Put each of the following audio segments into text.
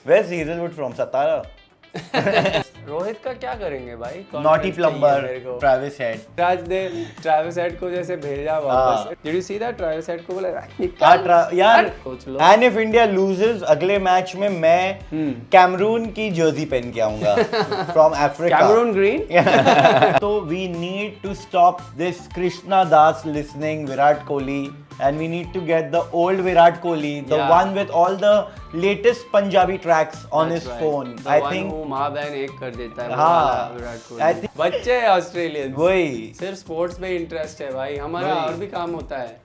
Where's Hazelwood from? Satara? Rohit का क्या करेंगे भाई? Naughty Confidence plumber, चाहिए मेरे को। Travis Head. राज ने ट्रैविस हेड को जैसे भेजा वापस। Did you see that? Travis head को बोला यार सोच लो। and if India loses अगले मैच में मैं कैमरून की जर्सी पहन के आऊंगा from Africa. Cameron Green. So we need to stop this Krishna Das listening Virat Kohli and we need to get the old Virat Kohli, the Yeah. one with all the latest Punjabi tracks on his phone. I think माँ बहन एक कर देता है वो हाँ, वाला Virat I Kohli. think- बच्चे हैं ऑस्ट्रेलियंस। वही सिर्फ स्पोर्ट्स में इंटरेस्ट है भाई, हमारा वही। और भी काम होता है।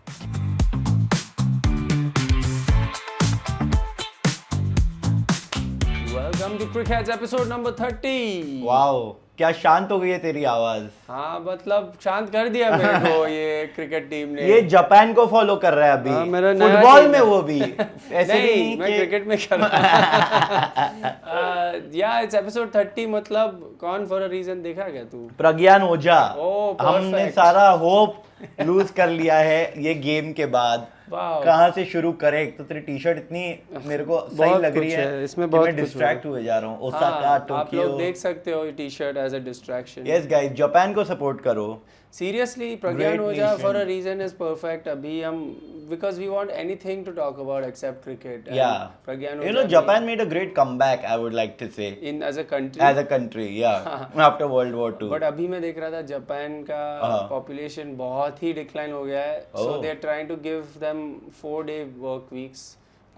Welcome to cricket episode number 30। Wow क्या शांत हो गई है तेरी आवाज। हाँ मतलब शांत कर दिया मेरे को ये क्रिकेट टीम ने। ये जापान को फॉलो कर रहा है हाँ, अभी मेरा नया फुटबॉल team में है। वो भी ऐसे भी नहीं नहीं मैं कि क्रिकेट में कर रहा या इट्स एपिसोड 30 मतलब कौन फॉर अ रीजन देखा क्या तू? प्रज्ञान ओझा Oh, हमने perfect. सारा होप लूज कर लिया है ये गेम के बाद। Wow. कहाँ से शुरू करें? एक तो तेरी टी शर्ट इतनी मेरे को सही बहुत लग रही कुछ है है, इसमें कि बहुत मैं कुछ डिस्ट्रैक्ट हुए जा रहा हूँ। ओसाका, हाँ, आप टोक्यो। लोग देख सकते हो ये T shirt as a distraction. Yes guys Japan को सपोर्ट करो। Seriously Pragyan Great Ojha nation. For a reason is perfect. अभी हम because we want anything to talk about except cricket. Yeah. Pragyan You know Japan made a great comeback I would like to say in as a country. as a country yeah after World War II. But अभी मैं देख रहा था Japan का population बहुत ही decline हो गया है। So Oh. They are trying to give them 4-day work weeks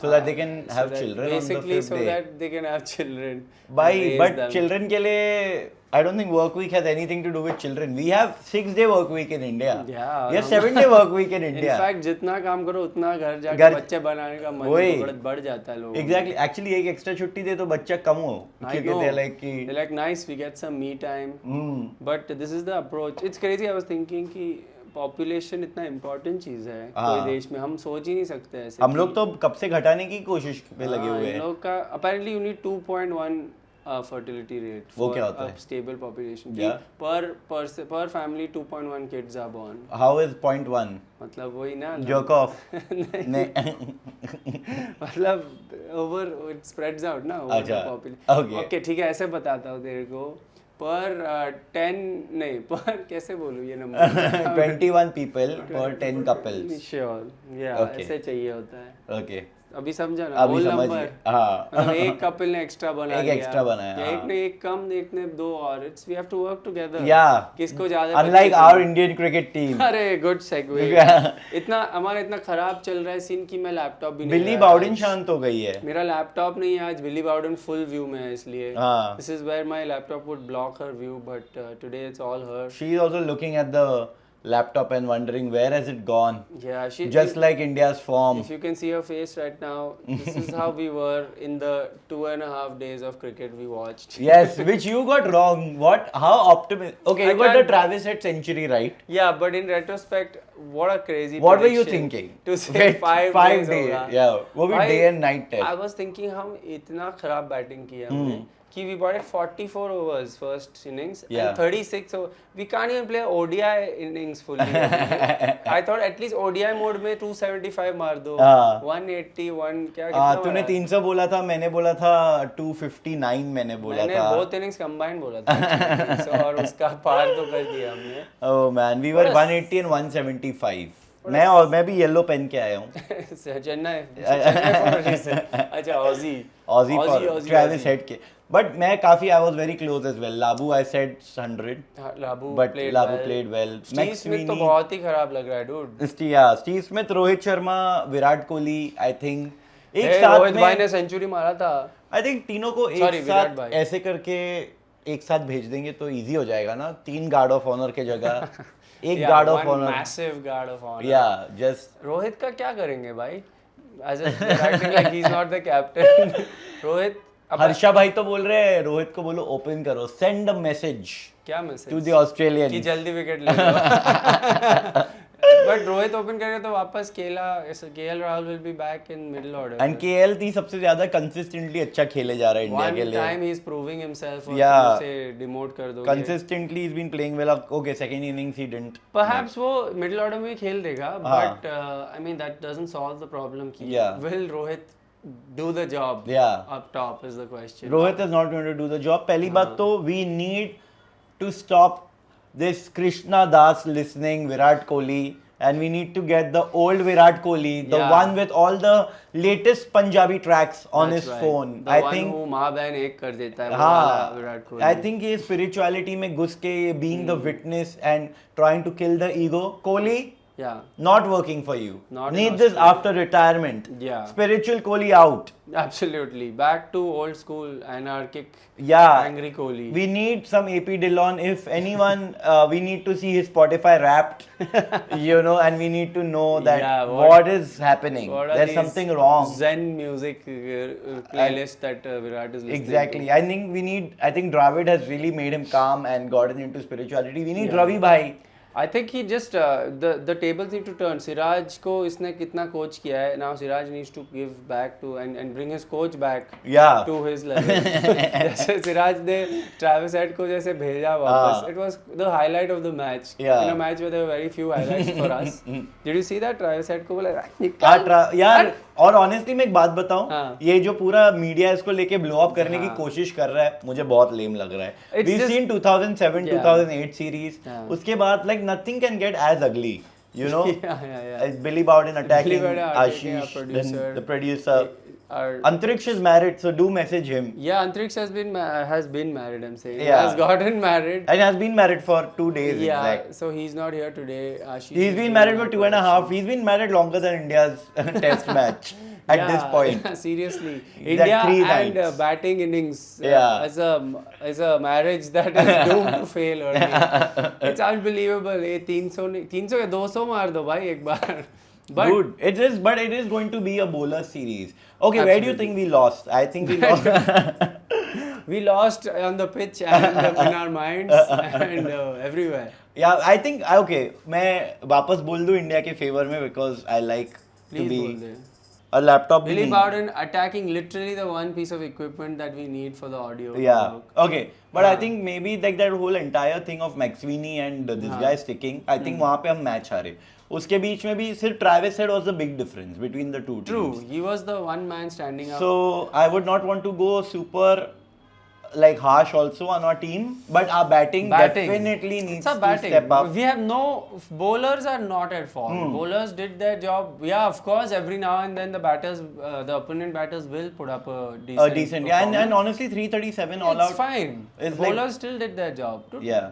So that they can have children on the basically fifth so day. that they can have children. Bhai, Raise but them. children के लिए I don't think work week has anything to do with children. We have 6-day work week in India. Yeah, We have 7-day work week in India. In fact जितना काम करो उतना घर जाके घर- बच्चे बनाने का मन वही। बढ़ जाता है लोगों को। Exactly. Actually एक एक्स्ट्रा छुट्टी दे तो बच्चा कम हो I क्योंकि know. they like कि They're like nice we get some me time. hmm, But this is the approach. It's crazy. I was thinking कि पॉपुलेशन इतना इम्पोर्टेंट चीज है हाँ। कोई देश में, हम सोच ही नहीं सकते ऐसे। हम लोग तो कब से घटाने की कोशिश पे लगे हुए इन हैं। लोग का apparently you need 2.1 fertility rate वो for क्या होता a है? stable population. Yeah. per family 2.1 kids are born. How is point 1? मतलब वही ना Jerk off. नहीं मतलब ओवर इट स्प्रेड्स आउट ना ओवर द अच्छा, पॉपुलेशन। okay. ओके ठीक है ऐसे बताता हूँ तेरे को। पर 10 नहीं पर कैसे बोलूँ ये number 21 people per 10 couples. Sure या Okay. ऐसे चाहिए होता है। Okay. अभी समझा ना अभी होल समझ नंबर। गया। हाँ। मतलब एक कपल ने एक्स्ट्रा बना एक लिया, extra बनाया, या हाँ। एक ने एक कम एक ने दो और it's we have to work together. Yeah. किसको ज्यादा Unlike बच्चे our Indian cricket team. अरे गुड सेगवे। Yeah. इतना हमारा इतना खराब चल रहा है सीन कि मैं लैपटॉप भी नहीं बिल्ली लाया बाउडिन आज। शांत हो गई है। मेरा लैपटॉप नहीं है आज, बिली बाउडन फुल व्यू में है इसलिए। हाँ। This is where my laptop would block her view but today it's all her. She is also looking at the laptop and wondering where has it gone? या she Just like India's form. if you can see her face right now, this is how we were in the 2.5 days of cricket we watched. Yes, which you got wrong. What? How optimistic? Okay, I you got the can't- Travis Head century right. Yeah, but in retrospect, what a crazy What were you prediction thinking? To say Wait, 5 days days. होगा। Yeah, वो भी भाई, day and night test. I was thinking हम इतना खराब batting किया हमने कि we bought 44 overs first innings Yeah. and 36 over. We can't even play ODI innings fully. I thought at least ODI mode में 275 मार दो, हाँ। 181 क्या कितना तूने मारा? 300 बोला था, मैंने बोला था 259 मैंने बोला मैंने था। बोथ इनिंग्स कंबाइन बोला था so, और उसका पार तो कर दिया हमने। Oh man, we were 180 and 175. मैं भी येलो पहन के आया हूँ। Chennai for a reason. अच्छा Aussie Aussie for Travis Head के। But मैं काफी I was very close as well. Labu I said 100. लाबू But Labu played well. Steve Smith तो बहुत ही खराब लग रहा है dude. Steve Smith, Rohit Sharma, Virat Kohli I think एक साथ रोहित भाई में ने सेंचुरी मारा था। आई थिंक तीनों को Sorry, एक विराट साथ भाई। ऐसे करके एक साथ भेज देंगे तो इजी हो जाएगा ना। 3 गार्ड ऑफ ऑनर के जगह एक guard of honour. Massive guard of honour. या जस्ट रोहित का क्या करेंगे भाई? As acting like he is not the captain. Rohit Harsha भाई तो बोल रहे हैं रोहित को बोलो ओपन करो, सेंड अ मैसेज क्या टू मैसेज द ऑस्ट्रेलियन कि जल्दी विकेट ले लो। बट रोहित ओपन करेगा तो वापस KL Rahul will be back in middle order. And KL ती सबसे ज्यादा कंसिस्टेंटली अच्छा खेले जा रहा है इंडिया के वन लिए। Time he is proving himself और Yeah. उसे डिमोट कर दोगे। Consistently is been playing well. Okay second innings he didn't. Perhaps वो मिडिल ऑर्डर में ही खेल देगा हाँ. But I mean that doesn't solve the problem कि Yeah. Will Rohit do the job. Yeah. Up top is the question. Rohit is not going to do the job. पहली बात तो we need to stop this Krishna Das listening Virat Kohli, and we need to get the old Virat Kohli, the Yeah. one with all the latest Punjabi tracks on That's his right. phone. The I one think who माँ बहन एक कर देता है वो वाला Virat Kohli. I think ये spirituality में घुस के ये being the witness and trying to kill the ego. Kohli, Yeah. not working for you. Not in Need this Australia. after retirement. Yeah. Spiritual Kohli out. Absolutely. Back to old school anarchic. Yeah. Angry Kohli. We need some AP Dillon. If anyone, we need to see his Spotify Wrapped, and we need to know that Yeah, what is happening. What are There's these something wrong. Zen music playlist that Virat is listening Exactly. to. I think Dravid has really made him calm and gotten into spirituality. We need Yeah. Ravi Bhai. I think he just the tables need to turn. Siraj को इसने कितना coach किया है. Now Siraj needs to give back to and bring his coach back Yeah. to his level. जैसे Siraj ने Travis Head को जैसे भेजा वापस. It was the highlight of the match. Yeah. In a match where there were very few highlights for us. Did you see that Travis Head को बोला निकाल. यार और ऑनेस्टली मैं एक बात बताऊं, हाँ. ये जो पूरा मीडिया इसको लेके ब्लो अप करने की हाँ. कोशिश कर रहा है, मुझे बहुत लेम लग रहा है. It's We've just- seen 2007 Yeah. 2008 series. Yeah. उसके बाद like nothing can get as ugly, Yeah. Billy Bowden attacking Billy Bowden attacking our Ashish, producer. then the producer. Our, Antriksh is married, so do message him. yeah, Antriksh has been married. I'm saying. He Yeah. has gotten married. And has been married for 2 days. Yeah, Exact. so he's not here today. Ashish He's is been doing married for our 2.5. production. He's been married longer than India's test match at this point. Seriously, That India 3 and nights. batting innings Yeah. as a marriage that is doomed to fail early. It's unbelievable. ये 300 या 200 मार दो भाई एक बार. But Good. But it is going to be a bowler series. Okay, where do you think we lost? I think we lost. we lost on the pitch and in our minds and everywhere. Yeah, I think okay. मैं वापस बोल दूँ India के favour में because I like to Please be बोल दे. a laptop. भी Billy नहीं. Bowden attacking literally the one piece of equipment that we need for the audio. Yeah. Okay. But I think maybe like that whole entire thing of McSweeney and this guy sticking. I think वहाँ पे हम match हारे. उसके बीच में भी सिर्फ Travis Head was the big difference between the two teams. True, he was the one man standing up. So I would not want to go super like harsh also on our team, but our batting definitely needs It's a to batting. step up. We have no bowlers are not at fault. Bowlers did their job. Yeah, of course. Every now and then the batters, the opponent batters will put up a decent. Yeah, and honestly 337 all it's out. fine. It's Bowlers like- still did their job. Dude, Yeah.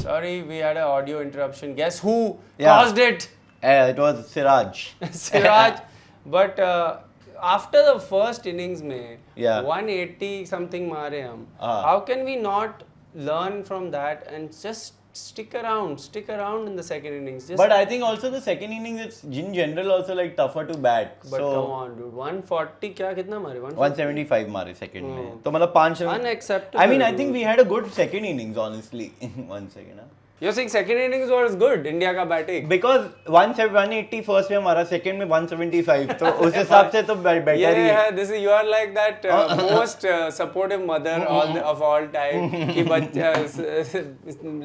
Sorry, we had an audio interruption. Guess who Yeah. caused it? It was Siraj. Siraj. But after the first innings में Yeah. 180 something मारे हम. हाँ. How can we not learn from that and just stick around in the second innings? Just But I think also the second innings it's in general also like tougher to bat. But so come on, dude. 140 क्या कितना मारे? 175 मारे second में. तो मतलब 5 run. Unacceptable. I mean I think we had a good second innings honestly. 1 second. Huh? You're saying second innings was good, India का batting. Because 180 first में हमारा second में 175 तो उस हिसाब से तो better ही है. Yeah, this is you are like that most supportive mother of all time कि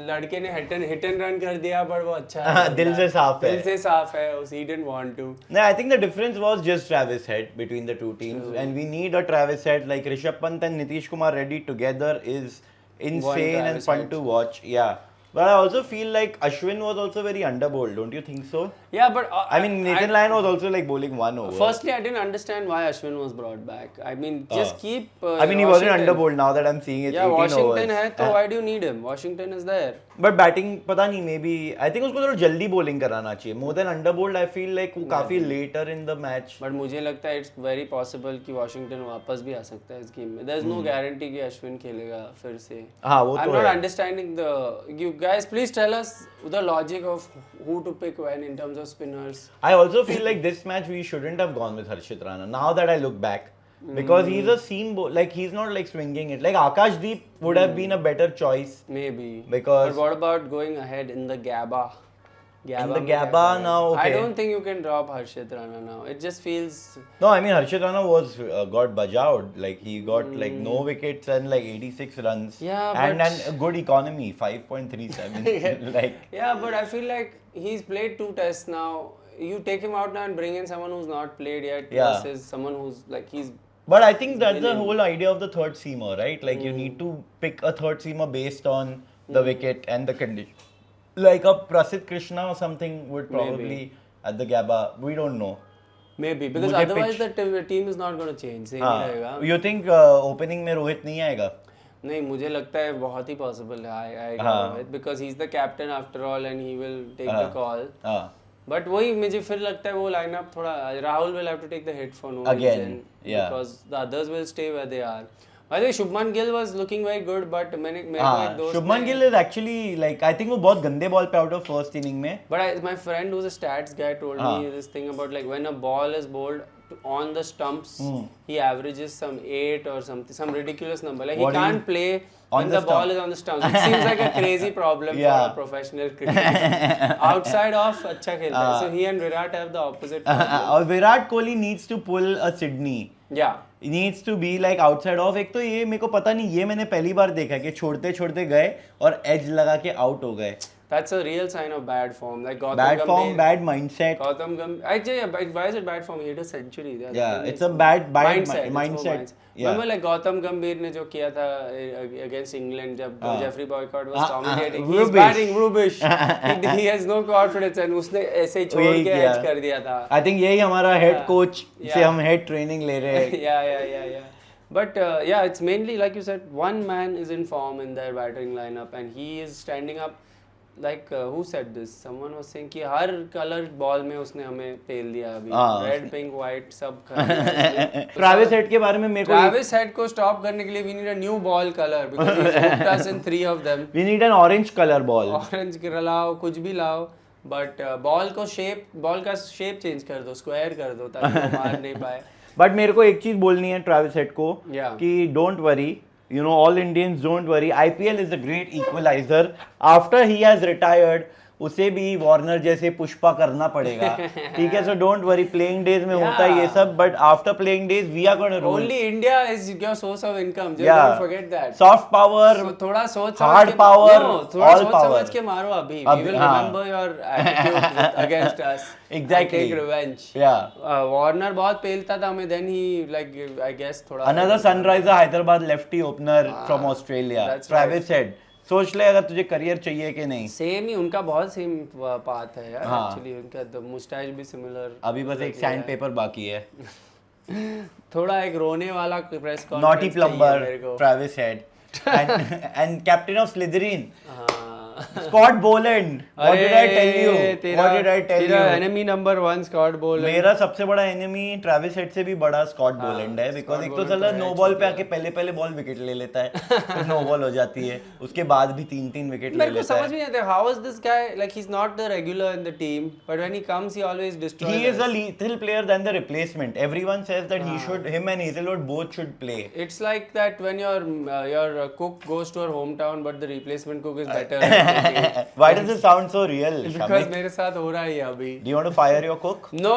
लड़के ने hit and run कर दिया पर वो अच्छा है. दिल से साफ है. दिल से साफ है. He didn't want to. No, I think the difference was just Travis Head between the two teams, and we need a Travis Head like Rishabh Pant and Nitish Kumar Reddy together is insane and Travis fun Head. to watch. Yeah, but I also feel like Ashwin was also very underbowled. Don't you think so? Yeah, but I mean, Nathan Lyon was also like bowling 1 over. Firstly, I didn't understand why Ashwin was brought back. I mean, just keep. I mean, he wasn't Washington. underbowled. Now that I'm seeing it, Yeah, 18 Washington overs. है तो why do you need him? Washington is there. But batting, पता नहीं, maybe I think उसको थोड़ा जल्दी bowling कराना चाहिए. More than underbowled, I feel like वो काफी later in the match. But मुझे लगता है it's very possible कि Washington वापस भी आ सकता है इस गेम में. There's no guarantee कि Ashwin खेलेगा फिर से. हाँ वो I'm तो not है. understanding the. You guys, please tell us the logic of who to pick when in terms of spinners. I also feel like this match we shouldn't have gone with Harshit Rana. Now that I look back, because he's a seam bowler, like he's not like swinging it. Like Akash Deep would have been a better choice. Maybe. Because- But what about going ahead in the Gabba? In the में Gabba क्या now, करें? I okay. don't think you can drop Harshit Rana now. It just feels. No, I mean Harshit Rana was got bajawed. Like he got like no wickets and like 86 runs. Yeah, and but- a good economy, 5.37. like Yeah, but I feel like he's played 2 tests now. you take him out now and bring in someone who's not played yet Yeah. versus someone who's like he's But I think that's the whole idea of the third seamer, right? Like you need to pick a third seamer based on the wicket and the condition. Like a Prasidh Krishna or something would probably at the Gabba. We don't know. maybe because मुझे otherwise pitch- the team is not going to change. सही नहीं रहेगा. You think opening में रोहित नहीं आएगा? नहीं मुझे लगता है बहुत ही पॉसिबल है आएगा Rohit because he is the captain after all and he will take the call हाँ. बट वही मुझे फिर लगता है वो लाइनअप थोड़ा Rahul will have to take the hit for no Again, reason yeah. Because the others will stay where they are by the way Shubman Gill was looking very good but मेरे को एक दोस्त Shubman Gill is actually like I think वो बहुत गंदे ball पे out of first inning में. But my friend who's a stats guy told me this thing about like when a ball is bowled on the stumps, he averages some 8 or something, some ridiculous number. Like What he do can't play on when the the ball is on the stumps. It seems like a crazy problem Yeah. for a professional cricketer. Outside off, अच्छा खेलता है. So he and Virat have the opposite problem. और Virat Kohli needs to pull a Sydney. Yeah. needs to be like outside off. एक तो ये मेरे को पता नहीं, ये मैंने पहली बार देखा कि छोड़ते छोड़ते गए और एज लगा के आउट हो गए. That's a real sign of bad form. Like Gautam Bad form, Gambhir. bad mindset. Gautam Gambhir. Actually, yeah, why is it bad form? He hit a century. Yeah, it's a bad mindset. mindset. Yeah. Remember, like Gautam Gambhir ने जो किया था against England जब Jeffrey Boycott was dominating. He's rubbish. batting rubbish. he has no confidence and उसने ऐसे ही छोड़ यही के किया. edge कर दिया था. I think यही हमारा head coach से Yeah. हम head training ले रहे हैं. yeah. But yeah, it's mainly like you said, one man is in form in their batting lineup and he is standing up. Like who said this? Someone was saying कि हर colour ball में उसने हमें पेल दिया अभी. Red pink white सब कर दिया. Travis head के बारे में मेरे को ट्रैविस हेड को स्टॉप करने के लिए we need a new ball color because he's hooked us in 3 of them. we need an orange color ball. Orange लाओ कुछ भी लाओ but बॉल का शेप चेंज कर दो, स्क्वायर कर दो ताकि वो मार नहीं पाए. बट मेरे को एक चीज बोलनी है ट्रैविस हेड को Yeah. कि don't worry, you know, all Indians don't worry. IPL is a great equalizer. After he has retired, उसे भी वार्नर जैसे पुष्पा करना पड़ेगा. ठीक है, so don't worry. Playing days में होता है ये सब, but after playing days we are going to rule. Only India is your source of income. Just Yeah. don't forget that. Soft power, So, थोड़ा सोच hard समझ के power, no, थोड़ा all सोच power. समझ के मारो अभी. अभी, We will हाँ. remember your attitude against us. Exactly. And take revenge. Yeah. Warner बहुत पेलता था हमें. Then he like I guess थोड़ा. Another Sunrisers Hyderabad lefty opener from Australia. that's Travis Head. सोच ले अगर तुझे करियर चाहिए कि नहीं. सेम ही उनका बहुत सेम पाथ है यार. हाँ. एक्चुअली उनका द मुस्टैच भी सिमिलर. अभी बस एक सैंड पेपर बाकी है. थोड़ा एक रोने वाला press conference. Naughty plumber, Travis Head. and captain of Slytherin. Scott Boland. What did I tell you? What did I tell you? enemy number 1 Scott Boland. मेरा सबसे बड़ा एनिमी ट्रैविस हेड से भी बड़ा स्कॉट बोलैंड है, because एक तो साला नो बॉल पे आके पहले बॉल विकेट ले लेता है, फिर नो बॉल हो जाती है, उसके बाद भी 3 विकेट ले मेरे को लेता समझ है. नहीं आता how is this guy like he is not the regular in the team but when he comes he always destroys. He is a lethal player than the replacement. Everyone says that him and Hazelwood both should play. It's like that when your cook goes to her hometown but the replacement cook is better. Why does it sound so real? Because Shamik? मेरे साथ हो रहा है ये अभी. Do you want to fire your cook? No,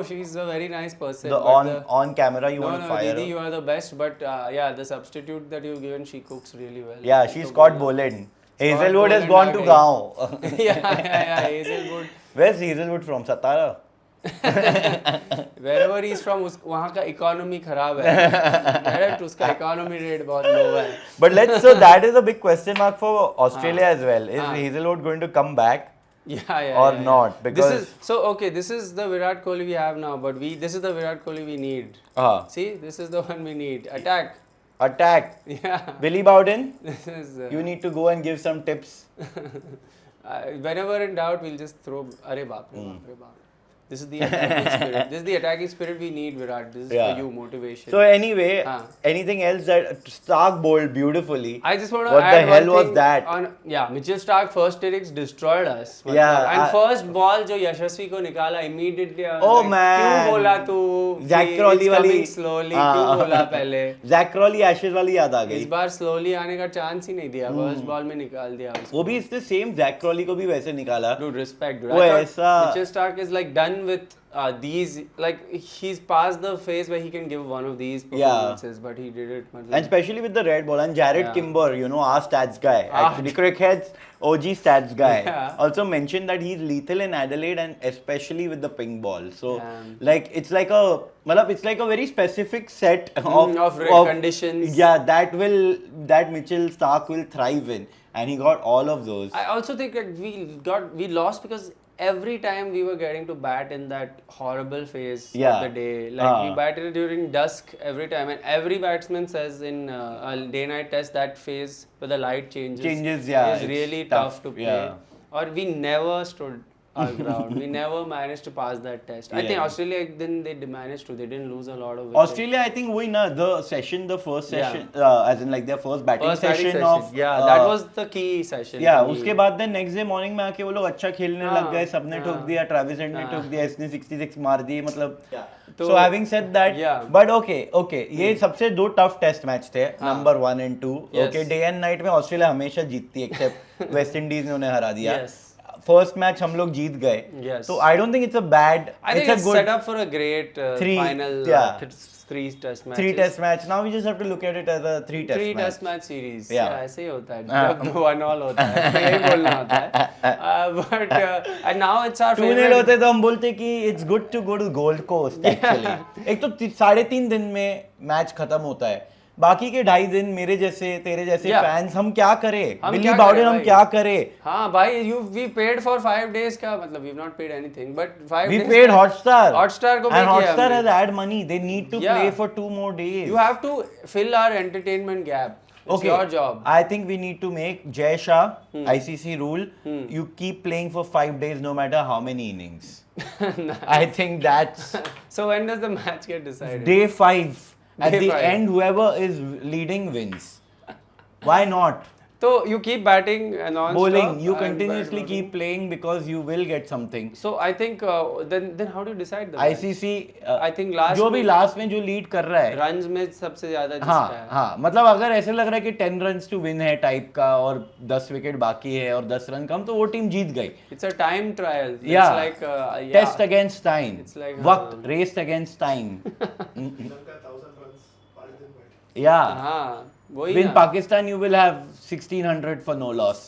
she's a very nice person. The but on camera you no, want to fire Didi, her? you are the best. But yeah, the substitute that you've given, she cooks really well. Yeah, she's Scott Boland. Hazelwood has gone to Gaon. yeah, Hazelwood. Where's Hazelwood from? Satara? Wherever he's from, वहाँ का economy खराब है. Direct उसका economy rate बहुत low है. But so that is a big question mark for Australia as well. Is Hazelwood going to come back? Or not? Because this is the Virat Kohli we have now, but this is the Virat Kohli we need. See, this is the one we need. Attack. Yeah. Billy Bowden, This is. you need to go and give some tips. Whenever in doubt, we'll just throw. Arey baap re baap re baap. This is the attacking spirit. This is the attacking spirit we need, Virat. This is for you, motivation. So anyway, anything else that Stark bowled beautifully? I just want to what add the hell one was thing that? Mitchell Stark first innings destroyed us. Yeah, and first ball जो यशस्वी को निकाला immediately. Oh man! क्यों बोला तू? Zach Crawley वाली. Slowly क्यों बोला पहले? Zach Crawley Ashes वाली याद आ गई. इस बार slowly आने का chance ही नहीं दिया. First ball में निकाल दिया उसको. वो भी इसने same Zach Crawley को भी वैसे निकाला. Dude, respect. वो ऐसा. Mitchell Stark is like done done with these, like he's past the phase where he can give one of these performances, but he did it. And especially with the red ball. And Jared Yeah. Kimber, you know, our stats guy, actually cricket's OG stats guy, also mentioned that he's lethal in Adelaide and especially with the pink ball. So, like, it's like a very specific set of conditions. Yeah, that Mitchell Starc will thrive in. And he got all of those. I also think that we lost because every time we were getting to bat in that horrible phase of the day, like we batted during dusk every time, and every batsman says in a day-night test that phase where the light changes is really tough to play. Or we never stood our ground. We never managed to pass that test. I think Australia then they managed to. They didn't lose a lot of wickets. Australia, I think, the first session, as in like their first batting session of that was the key session. Yeah, उसके बाद then next day morning में आके वो लोग अच्छा खेलने लग गए, सबने ठोक दिया, ट्रेविस हेड ने ठोक दिया, इसने 66 मार दिए, मतलब. So having said that, but okay, ये सबसे दो टफ टेस्ट मैच थे, number 1 and 2. Okay, day and night में ऑस्ट्रेलिया हमेशा जीतती है, एक्सेप्ट वेस्ट इंडीज ने उन्हें हरा दिया. फर्स्ट मैच हम लोग जीत गए, तो I don't think it's a bad, it's a good set up for a great final 3 test matches. 3 test match. Now we just have to look at it as a 3 test match series. ऐसे ही होता है, जब 1-1 होता है, यही बोलना होता है. But and now it's our favorite. 2-0 होते तो हम बोलते कि it's good to go to Gold Coast actually. एक तो 3.5 दिन में मैच खत्म होता है, बाकी के 2.5 दिन मेरे जैसे तेरे जैसे फैंस हम क्या करें, बिली बाउडेन हम क्या करें. हाँ भाई, we paid for 5 days का मतलब we've not paid anything, but 5 we days paid Hotstar को and Hotstar has had money, they need to play for 2 more days. You have to fill our entertainment gap. It's your job. I think we need to make Jay Shah ICC rule. You keep playing for 5 days no matter how many innings. I think that's so when does the match get decided? Day 5. At the end, whoever is leading wins. Why not? So you keep batting non-stop. Bowling. You continuously keep playing because you will get something. So I think then how do you decide the ICC I think last जो भी last में जो lead कर रहा है runs में सबसे ज्यादा जिसका है. हाँ, मतलब अगर ऐसे लग रहा है कि 10 runs to win है टाइप का और 10 विकेट बाकी है और 10 रन कम, तो वो टीम जीत गई. It's a time trial. Yeah. It's like test against time. It's like वक्त race against time. Yeah. हाँ, वही With ना. Pakistan, you will have 1600 for no loss.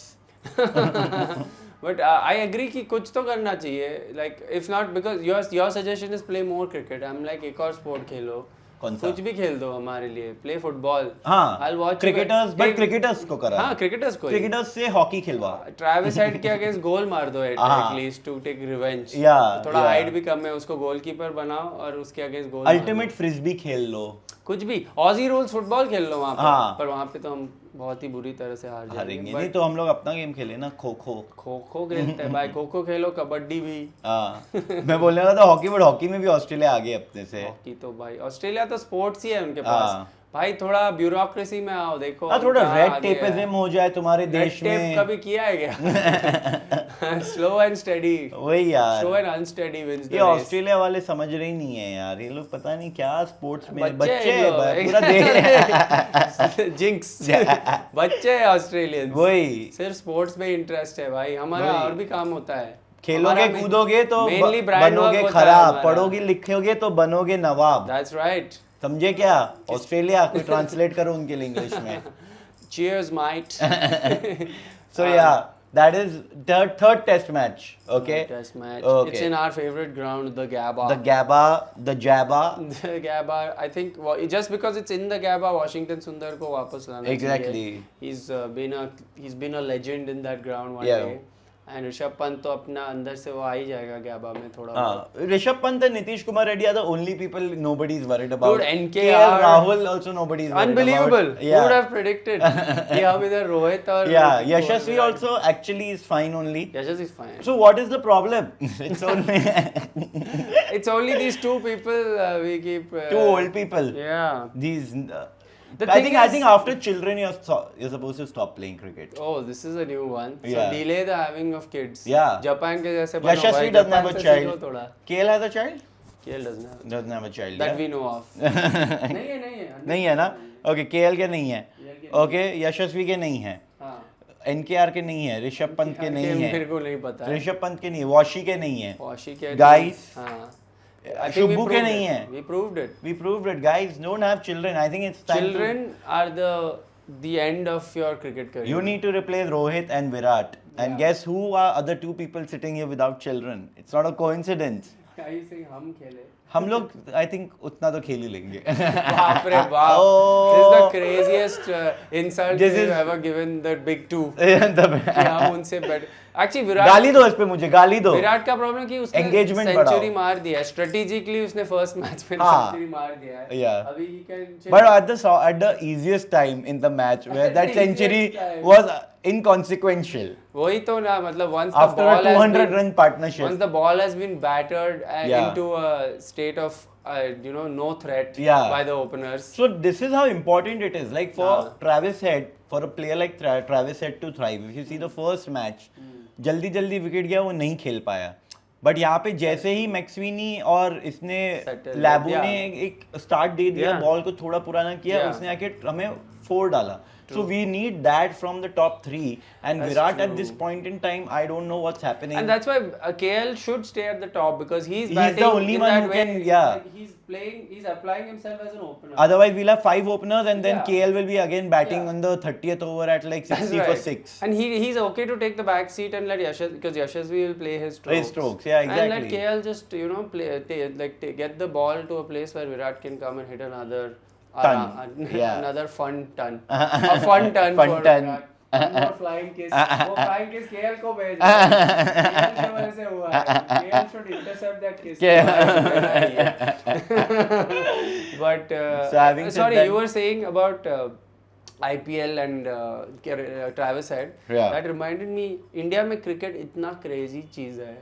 But I agree कि कुछ तो करना चाहिए. Like if not, because your suggestion is play more cricket. I'm like एक और sport खेलो. कौन सा? कुछ भी खेल दो हमारे लिए. Play football. हाँ. I'll watch. Cricketers, but cricketers को करा. हाँ, cricketers को. Cricketers से hockey खिलवा. Travis Head के against goal मार दो at least to take revenge. Yeah. थोड़ा height भी कम है, उसको goalkeeper बनाओ और उसके against goal. Ultimate frisbee खेल लो. कुछ भी. Aussie rules फुटबॉल खेल लो वहाँ पे. पर वहाँ पे तो हम बहुत ही बुरी तरह से हारेंगे. नहीं तो हम लोग अपना गेम खेले ना, खो खो खेलते हैं भाई. खो खेलो, कबड्डी भी. मैं बोलने वाला था हॉकी, बट हॉकी में भी ऑस्ट्रेलिया आगे अपने से. हॉकी तो भाई ऑस्ट्रेलिया तो स्पोर्ट्स ही है उनके पास भाई. थोड़ा ब्यूरोक्रेसी में आओ, देखो थोड़ा रेड टेपिज्म हो जाए तुम्हारे देश में. रेड टेप कभी किया है क्या? Slow and steady. वही यार, slow and unsteady wins the race. ये ऑस्ट्रेलिया वाले समझ रहे ही नहीं है यार. ये लोग पता नहीं क्या स्पोर्ट्स में बच्चे पूरा देख जिंक्स. बच्चे ऑस्ट्रेलियंस, वही सिर्फ स्पोर्ट्स में इंटरेस्ट है भाई. हमारा और भी काम होता है. खेलोगे कूदोगे तो बनोगे खराब, पढ़ोगे लिखोगे तो बनोगे नवाब. That's right. समझे क्या? ऑस्ट्रेलिया कोई ट्रांसलेट करो उनके लिए इंग्लिश में. Cheers, mate. So yeah, that is the third test match. Okay. Test match. Okay. It's in our favorite ground, the Gabba. The Jabba. The Gabba. I think just because it's in the Gabba, Washington Sundar को वापस लाना चाहिए. Exactly. He's been a legend in that ground one day. And Rishabh Pant तो अपना अंदर से वो आ ही जाएगा गैबा में थोड़ा. Rishabh Pant and Nitish Kumar Reddy are the only people nobody is worried about. Dude, NKR, Rahul also nobody is worried unbelievable. about. Yeah. Who would have predicted? कि हम इधर रोहित और Yashasvi also actually is fine only. Yashasvi is fine. So what is the problem? It's only these two people we keep. Two old people. Yeah. These. I think after children you're supposed to stop playing cricket. Oh, this is a new one. So Yeah. delay the having of kids. Yeah. Japan के जैसे बनो. Yashasvi doesn't have a child. थोड़ा. KL has a child? KL doesn't have a child. that yeah? we know of. नहीं है. नहीं है ना? Okay, KL के नहीं है. Okay, यशस्वी के नहीं है. एनकेआर के नहीं है, ऋषभ पंत के नहीं मेरे है, को नहीं पता है। ऋषभ पंत के नहीं है, वॉशी के नहीं है, वॉशी के Guys, हाँ I think we शुभू के proved नहीं it. है। We proved it. We proved it, guys. Don't have children. I think it's time Children are the end of your cricket to, career. you need to replace Rohit and Virat. And guess who are other two people sitting here without children? It's not a coincidence. Are you saying हम खेले? हम लोग I think उतना तो खेल ही लेंगे. बाप रे बाप. Oh. This is the craziest insult This you've is- ever given the big two. The- कि हम उनसे better. Actually विराट गाली दो इस पे मुझे, गाली दो. विराट का प्रॉब्लम कि उसने Engagement सेंचुरी बढ़ाओ. मार दिया है. स्ट्रेटेजिकली उसने फर्स्ट मैच में हाँ. सेंचुरी मार दिया है. Yeah. अभी he can But at the easiest time in the match where At that the century easiest time. was inconsequential वही तो ना मतलब once after the a ball has 200 been, run partnership. once the ball has been battered Yeah. into a state of no threat Yeah. by the openers. So this is how important it is. Like for हाँ. Travis Head, for a player like Travis Head to thrive. If you see the first match, जल्दी जल्दी wicket गया, वो नहीं खेल पाया. But यहाँ पे जैसे ही मैक्सवीनी और इसने Settle, लैबू yeah. ने एक स्टार्ट दे दिया, Yeah. बॉल को थोड़ा पुराना किया, Yeah. उसने आके हमें 4 डाला. So we need that from the top 3. And That's Virat at true. this point in time, I don't know what's happening. And that's why KL should stay at the top because he's He's batting the only in one that who way. can- yeah. Like he's playing, he's applying himself as an opener. Otherwise, we'll have 5 openers, and then Yeah. KL will be again batting Yeah. on the 30th over at like That's 60 for right. 6. And he's okay to take the back seat and let Yashas, because Yashasvi will play his strokes. His strokes, yeah, And let exactly. KL just play, get the ball to a place where Virat can come and hit another Ton. Yeah. another fun ton. A fun ton Fun for ton. Virat. One more flying kiss. वो flying kiss KL को भेज रहा है. KL की वजह से हुआ है. KL should intercept that kiss. But So having said sorry, that- you were saying about IPL and Travis Head. Yeah. That reminded me, India में क्रिकेट इतना क्रेजी चीज़ है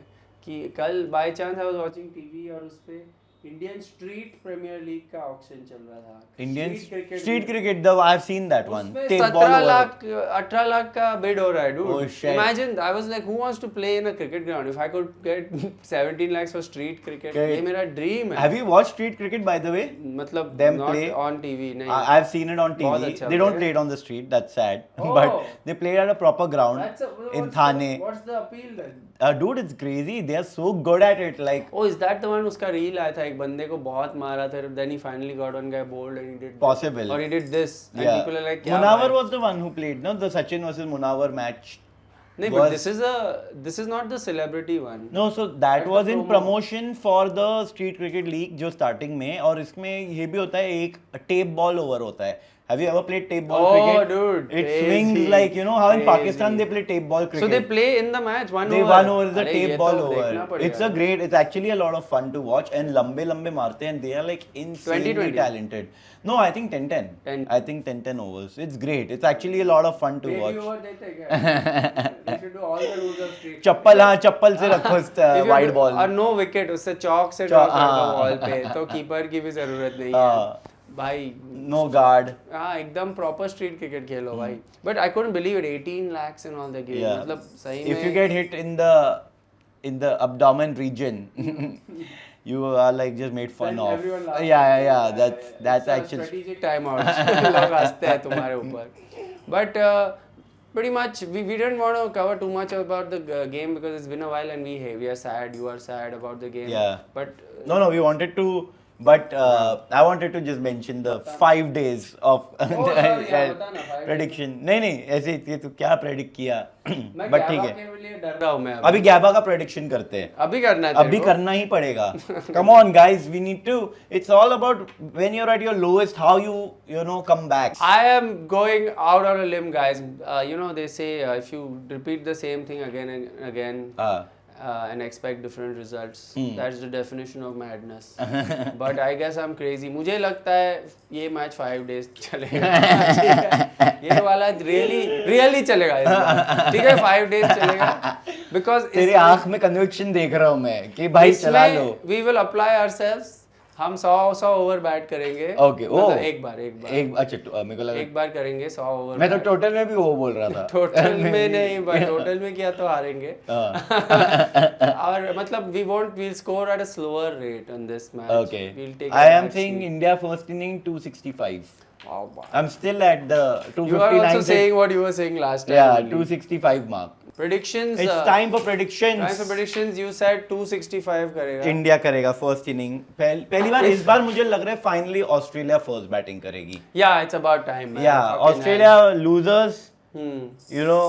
कि कल by chance I was watching TV और उस पे Indian street premiere league का auction चल रहा था. Indian Street street cricket, the I've seen that one. उसमें Tape 17 ball over. Lakh 18 lakh का बिड हो रहा है dude. Oh, shit. Imagine, I was like, who wants to play in a cricket ground? If I could get 17 lakhs for street cricket, Okay. ये मेरा dream है. Have you watched street cricket by the way? मतलब them not play? on TV नहीं. I've seen it on बहुत TV. अच्छा They don't play. play it on the street. That's sad. Oh. But they played at a proper ground in Thane. What's the appeal then? Dude, it's crazy. They are so good at it. Like Oh, is that the one उसका reel आया था एक बंदे को बहुत मारा था then he finally got one guy bowled and he did Possible. or he did this and yeah. people are like क्या Munawar भाई? was the one who played. No, the Sachin versus Munawar match. नहीं was- but this is not the celebrity one. No, so that That's was the in promo. promotion for the street cricket league जो starting में, और इसमें ये भी होता है, एक tape ball over होता है. Have you ever played tape ball Oh, cricket? dude, It crazy, swings like, you know how in crazy. Pakistan they play tape ball cricket. So they play in the match one They over. won over the अरे tape ये ball तो देखना over. पड़ेगा. It's a great. It's actually a lot of fun to watch, and लंबे लंबे मारते हैं, and they are like insanely 20-20. talented. No, I think 10-10. 10. I think 10-10 overs. It's great. It's actually a lot of fun to Baby watch. over देते हैं क्या? They should do all the rules of street. चप्पल, हाँ, चप्पल से रखो If you wide do- ball. और no wicket उससे चौक से draw कर दो हाँ. वॉल पे तो कीपर की भी जरूरत नहीं है हाँ. भाई. No guard. हाँ एकदम प्रॉपर स्ट्रीट क्रिकेट खेलो भाई. But I couldn't believe it, 18 lakhs in all the game. Yeah. मतलब सही If में you get hit in the abdomen region, you are like just made fun then of. everyone laughs. Yeah. That's It's a actually. strategic timeout. लोग हंसते हैं तुम्हारे ऊपर. But pretty much we didn't want to cover too much about the game because it's been a while and we are sad. You are sad about the game. Yeah. But No, we wanted to, but I wanted to just mention the 5 days of sorry, yeah, बता ना, 5 prediction. नहीं ऐसे ये तो क्या predict किया, मैं but ठीक गैबा है. के लिए डर रहा हूँ मैं अभी गैबा का prediction करते हैं. अभी करना है अभी तेरे को? करना ही पड़ेगा. Come on guys, we need to. It's all about when you're at your lowest, how you know come back. I am going out on a limb, guys. They say if you repeat the same thing again and again and expect different results, that's the definition of madness. But I guess I'm crazy. मुझे लगता है ये match 5 days चलेगा. ठीक है? ये वाला really चलेगा इस बार. ठीक है 5 days चलेगा. Because तेरे आँख में conviction देख रहा हूँ मैं कि भाई चला लो. we will apply ourselves. हम 100 ओवर बैट करेंगे. Okay, मतलब oh. एक बार अच्छा मेरे को लगा एक बार करेंगे 100 ओवर. मैं तो टोटल में भी वो बोल रहा था. टोटल में नहीं बट टोटल में किया तो हारेंगे. और मतलब we'll score at a slower rate on this match. Okay. We'll take I a am back saying seat. India first inning 265. Oh, wow. I'm still at the You are also 259. saying what you were saying last time. Yeah, only. 265 mark. Predictions. It's time for predictions. Time for predictions. You said 265 करेगा. India करेगा first inning पहली बार इस बार मुझे लग रहा है finally Australia first batting करेगी. Yeah, it's about time. Man. या Australia losers Hmm. You know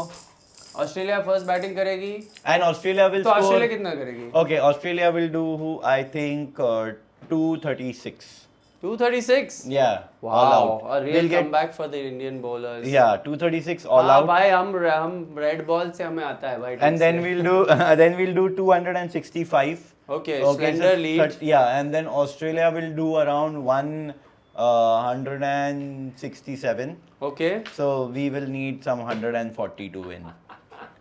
Australia first batting करेगी. एंड ऑस्ट्रेलिया विल तो ऑस्ट्रेलिया स्कोर. कितना करेगी? Okay Australia will do I think 236. 236. Yeah, all Wow, out. a real They'll get comeback for the Indian bowlers. yeah 236 all हाँ out. भाई हम red ball से हमें आता है भाई. And then we'll do 265. Okay, Okay, slender so lead. yeah, and then Australia will do around 167. Okay. So we will need some 140 to win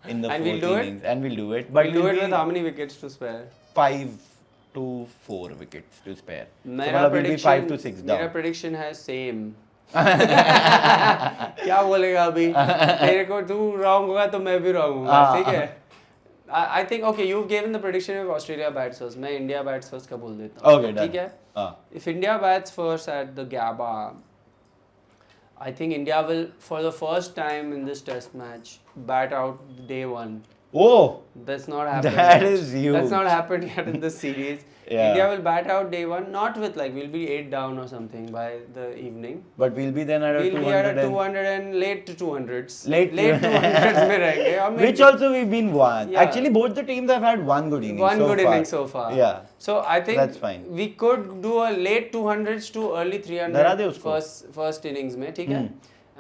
in the And we'll fourth do it? innings, and we'll do it. But We'll do it'll it with be how many wickets to spare? 5 to 4 wickets to spare. So मेरा मतलब will be 5 prediction to 6 मेरा down. prediction है same. क्या बोलेगा अभी? तेरे को तू wrong होगा तो मैं भी wrong होगा, ठीक है? I think okay, you've given the prediction of Australia bats first. मैं India bats first का बोल देता हूँ. Okay, done. ठीक है? हाँ. If India bats first at the Gabba, I think India will, for the first time in this Test match, bat out day one. Oh, That's not happened. That yet. is huge. That's not happened yet in this series. Yeah. India will bat out day one, not with like we'll be 8 down or something by the evening. but we'll be then at a We'll 200 be at a and 200 and late 200s. Late 200s में रहेंगे. और maybe which also we've been one. Yeah. Actually, both the teams have had one good innings. one so good far. inning so far. Yeah. So I think That's fine. we could do a late 200s to early डरा दे 300 उसको. first innings में, ठीक है?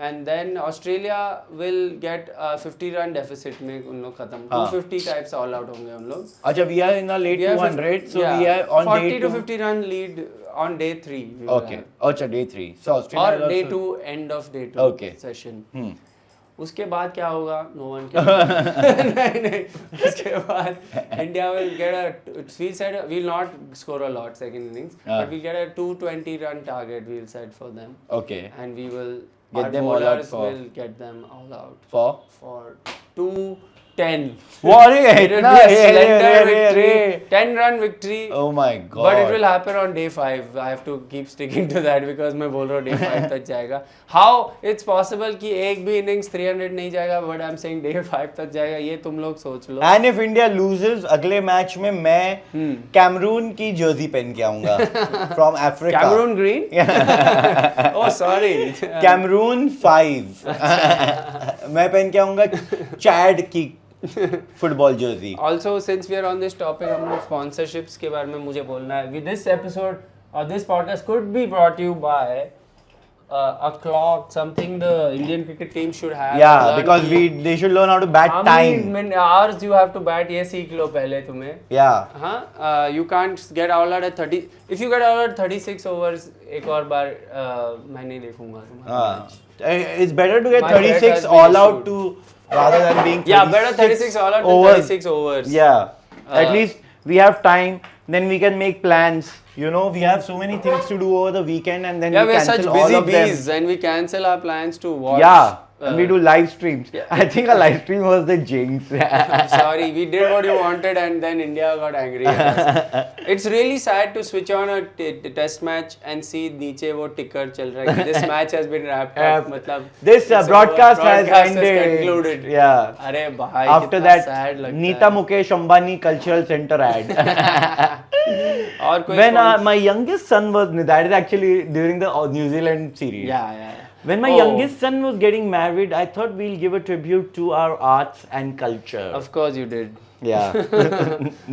And then Australia will get a 50 run deficit में उन लोग खत्म. हाँ. 250 types all out होंगे उन लोग. अच्छा, we are in a late We have 200, so yeah, we are on 40 day to 2. 50 run lead on day 3. we will Okay. have. अच्छा, day 3. So Australia Or will day also- 2, end of day 2 Okay. session. उसके बाद क्या होगा no one नहीं नहीं उसके बाद India will get a we said we will not score a lot second innings but we get a 220 run target we will set for them Okay. and we will Get our them all out bowlers for- will get them all out For? for 210 वो अरे it will इतना be a अरे slender अरे victory अरे 10 run victory Oh my God. But it will happen on day 5. I have to keep sticking to that because मैं बोल रहा हूँ day 5 तक जाएगा. How it's possible कि एक भी innings 300 नहीं जाएगा, but I'm saying day 5 तक जाएगा. ये तुम लोग सोच लो. And if India loses अगले मैच में मैं कैमरून की जर्सी पहन के आऊंगा from Africa. Cameroon Green? Oh sorry. Cameroon 5 मैं पहन के आऊंगा चैड की football jersey. Also since we are on this topic, हम लोग sponsorships के बारे में मुझे बोलना है. With this episode or this podcast could be brought to you by a clock, something the Indian cricket team should have. Yeah, Learn because कि they should learn how to bat how time. many hours you have to bat ये सीख लो पहले तुम्हें. Yeah. हाँ, you can't get all out at 30. If you get all at 36 overs, एक और बार मैं नहीं देखूंगा तुम्हारा. It's better to get My bet 36 has been all out issued. to rather than being 36 Yeah, better 36 all out than overs. 36 overs. Yeah. At Uh, least we have time. Then we can make plans. You know, we have so many things to do over the weekend, and then Yeah, we we're such cancel all busy of them. bees and we cancel our plans to watch. Yeah. And we do live streams. yeah. I think a live stream was the jinx. Sorry, we did what you wanted and then India got angry at us. It's really sad to switch on a test match and see नीचे वो ticker चल रहा है कि this match has been wrapped up. मतलब This it's over, broadcast has broadcast ended. concluded. Yeah. अरे भाई After कितना that, sad लगता Neeta है. Mukesh Ambani Cultural Center ad. और कोई When sponsor- my youngest son was, that is actually during the New Zealand series. yeah. When my Oh. youngest son was getting married, I thought we'll give a tribute to our arts and culture. Of course you did. Yeah.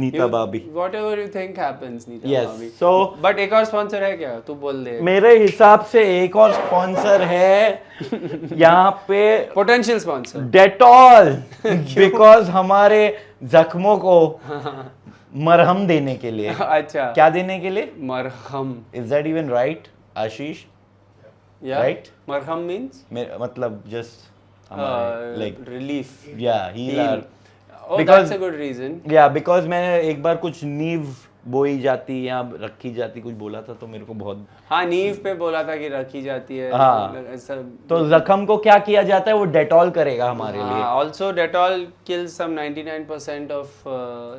Neeta Babi. Whatever you think happens, Neeta Yes. Babi. So, But एक और sponsor है क्या? तू बोल दे. मेरे हिसाब से एक और स्पॉन्सर है यहाँ पे Potential sponsor. डेटॉल बिकॉज हमारे जख्मों को मरहम देने के लिए. अच्छा. क्या देने के लिए? मरहम. Is that even right Ashish? Yeah. Right? Marham means मतलब जस्ट लाइक relief. या heal our Oh, Because- that's a good reason. या बिकॉज मैंने एक बार कुछ नीव बोई जाती या रखी जाती, कुछ बोला था तो मेरे को बहुत। हाँ, नींव पे बोला था कि रखी जाती है। हाँ। ऐसा। तो जख्म को क्या किया जाता है, वो डेटॉल करेगा हमारे लिए। Also Dettol kills some 99% of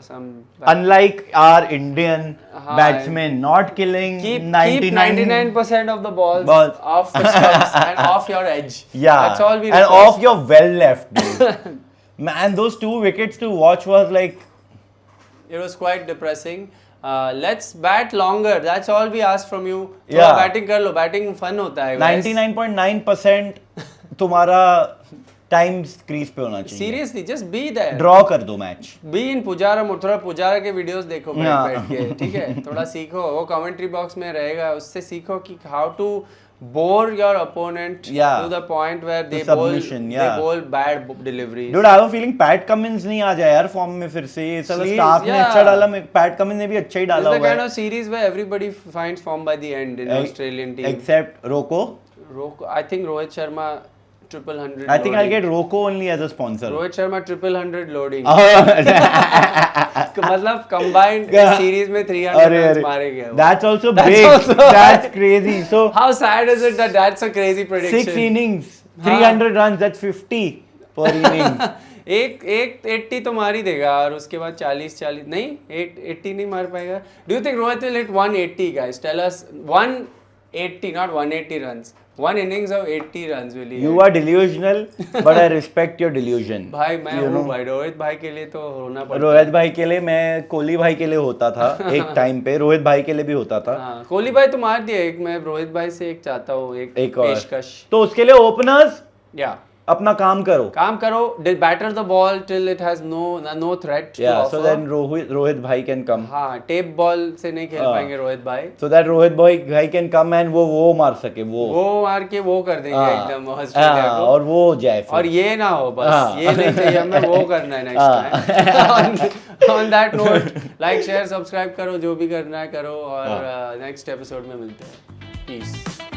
some Unlike our Indian हाँ, batsmen not killing keep 99%. 99% of the balls Balls. off the stumps and off your edge. Yeah, That's all we and request. off your well left, dude. Man, those 2 wickets to watch was like, It was quite depressing. Let's bat longer. That's all we ask from you. थोड़ा Yeah. Batting कर लो, batting fun होता है guys. 99.9% तुम्हारा time crease पे होना चाहिए। Seriously, just be there. Draw कर दो match. Be in Pujara mode, थोड़ा पुजारा के वीडियोस देखो बैठ हाँ। बैठ के, ठीक है? थोड़ा सीखो, वो कमेंट्री बॉक्स में रहेगा, उससे सीखो कि how to bore your opponent Yeah. to the point where To they bowl submission, yeah. they bowl bad deliveries. Dude, I have a feeling PAT Cummins नहीं आ जाए यार फॉर्म में फिर से। ये साला Please, स्टार्क ने yeah. अच्छा डाला, पैट कमिंस ने भी अच्छा ही This is डाला the हुआ kind है। of series where everybody finds form by the end in Australian team. Except Rocco. I think Rohit Sharma 100. I think I'll get Rocco only as a sponsor. Rohit Sharma 100 loading. अरे मतलब combined series में 300 अरे runs मारे गए वो. That's also That's big. also- That's crazy. So How sad is it that that's a crazy prediction? 6 innings, 300 runs. That's 50 per inning. एक 80 तो मार ही देगा और उसके बाद 40 नहीं 80 नहीं मार पाएगा. Do you think Rohit will hit 180 guys? Tell us 180, not 180 runs. One innings of 80 runs will he You hit? are delusional, but I respect your delusion. भाई मैं You हूँ know? भाई, रोहित भाई के लिए तो होना पड़ता है. रोहित भाई के लिए, मैं कोहली भाई के लिए होता था एक टाइम पे, रोहित भाई के लिए भी होता था। हाँ, कोहली भाई तो मार दिया एक, मैं रोहित भाई से एक चाहता हूँ एक और पेशकश. तो उसके लिए ओपनर्स या अपना काम करो। काम करो, batter the ball till it has no threat to Yeah, so offer. then Rohit भाई can come. हाँ, टेप बॉल से नहीं खेल हाँ. पाएंगे रोहित भाई. So that रोहित भाई can come and वो मार सके वो मार के वो कर देंगे हाँ, एकदम ऑस्ट्रेलिया हाँ, को. और वो हो जाए फिर। और ये ना हो बस, हाँ. ये नहीं चाहिए हमें, वो करना है next time. On that note, like share subscribe करो, जो भी करना है करो, और नेक्स्ट एपिसोड में मिलते हैं. पीस.